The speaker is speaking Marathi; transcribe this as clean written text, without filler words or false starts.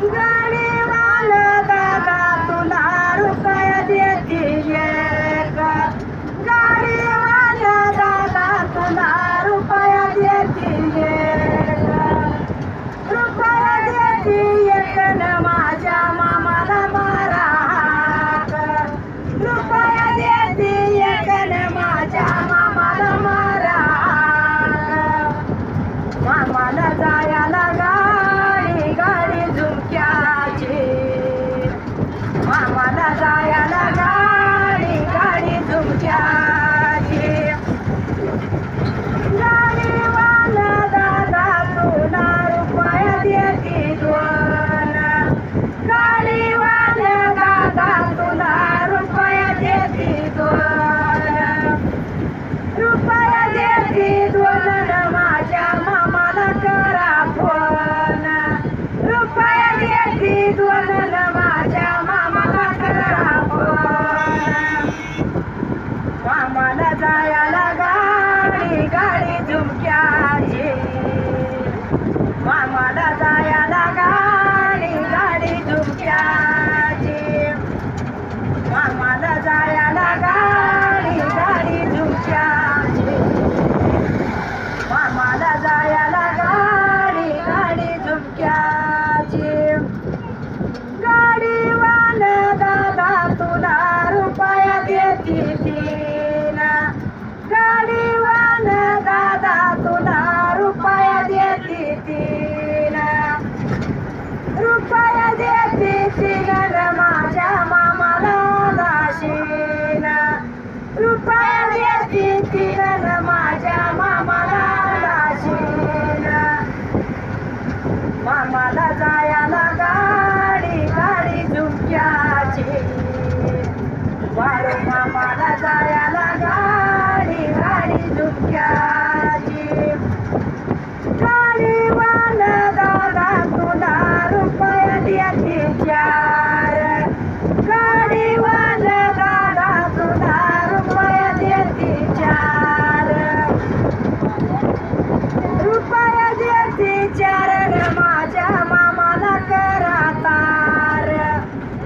गाडीवाला दादा तुला रुपया देतील का? गाडीवाला दादा तुला रुपया देतील का? रुपया देतील न माझ्या मामाला मारा हाक. रुपया देतील न माझ्या मामाला मारा हाक. मामाला जायला गाडी गाडी झुमक्याची. मामाला जायला गाडी गाडी झुमक्याची. गाडीवाला दादा तुला रुपया देती दोन. गाडीवाला दादा तुला रुपया देती दोन. रुपया देती दोन न माझ्या मामाला करा फोन. रुपया देती दोन न माझ्या मामाला करा फोन. मामाला जायला गाडी गाडी झुमक्याची. मामाला जायला गाडी गाडी झुमक्याची. मामाला जायला गाडी गाडी झुमक्याची. मामाला जायला गाडी गाडी झुमक्याची. गाडीवाला दादा तुला रुपया देतील. गाडीवाला दादा तुला रुपया देतील. रुपया देतील न माझ्या मामाला दाशील. रुपया देतील न माझ्या मामाला दाशील. मामाला जायला गाडी गाडी झुमक्याची. वारू मामाला जायला गाडी गाडी झुमक्याची.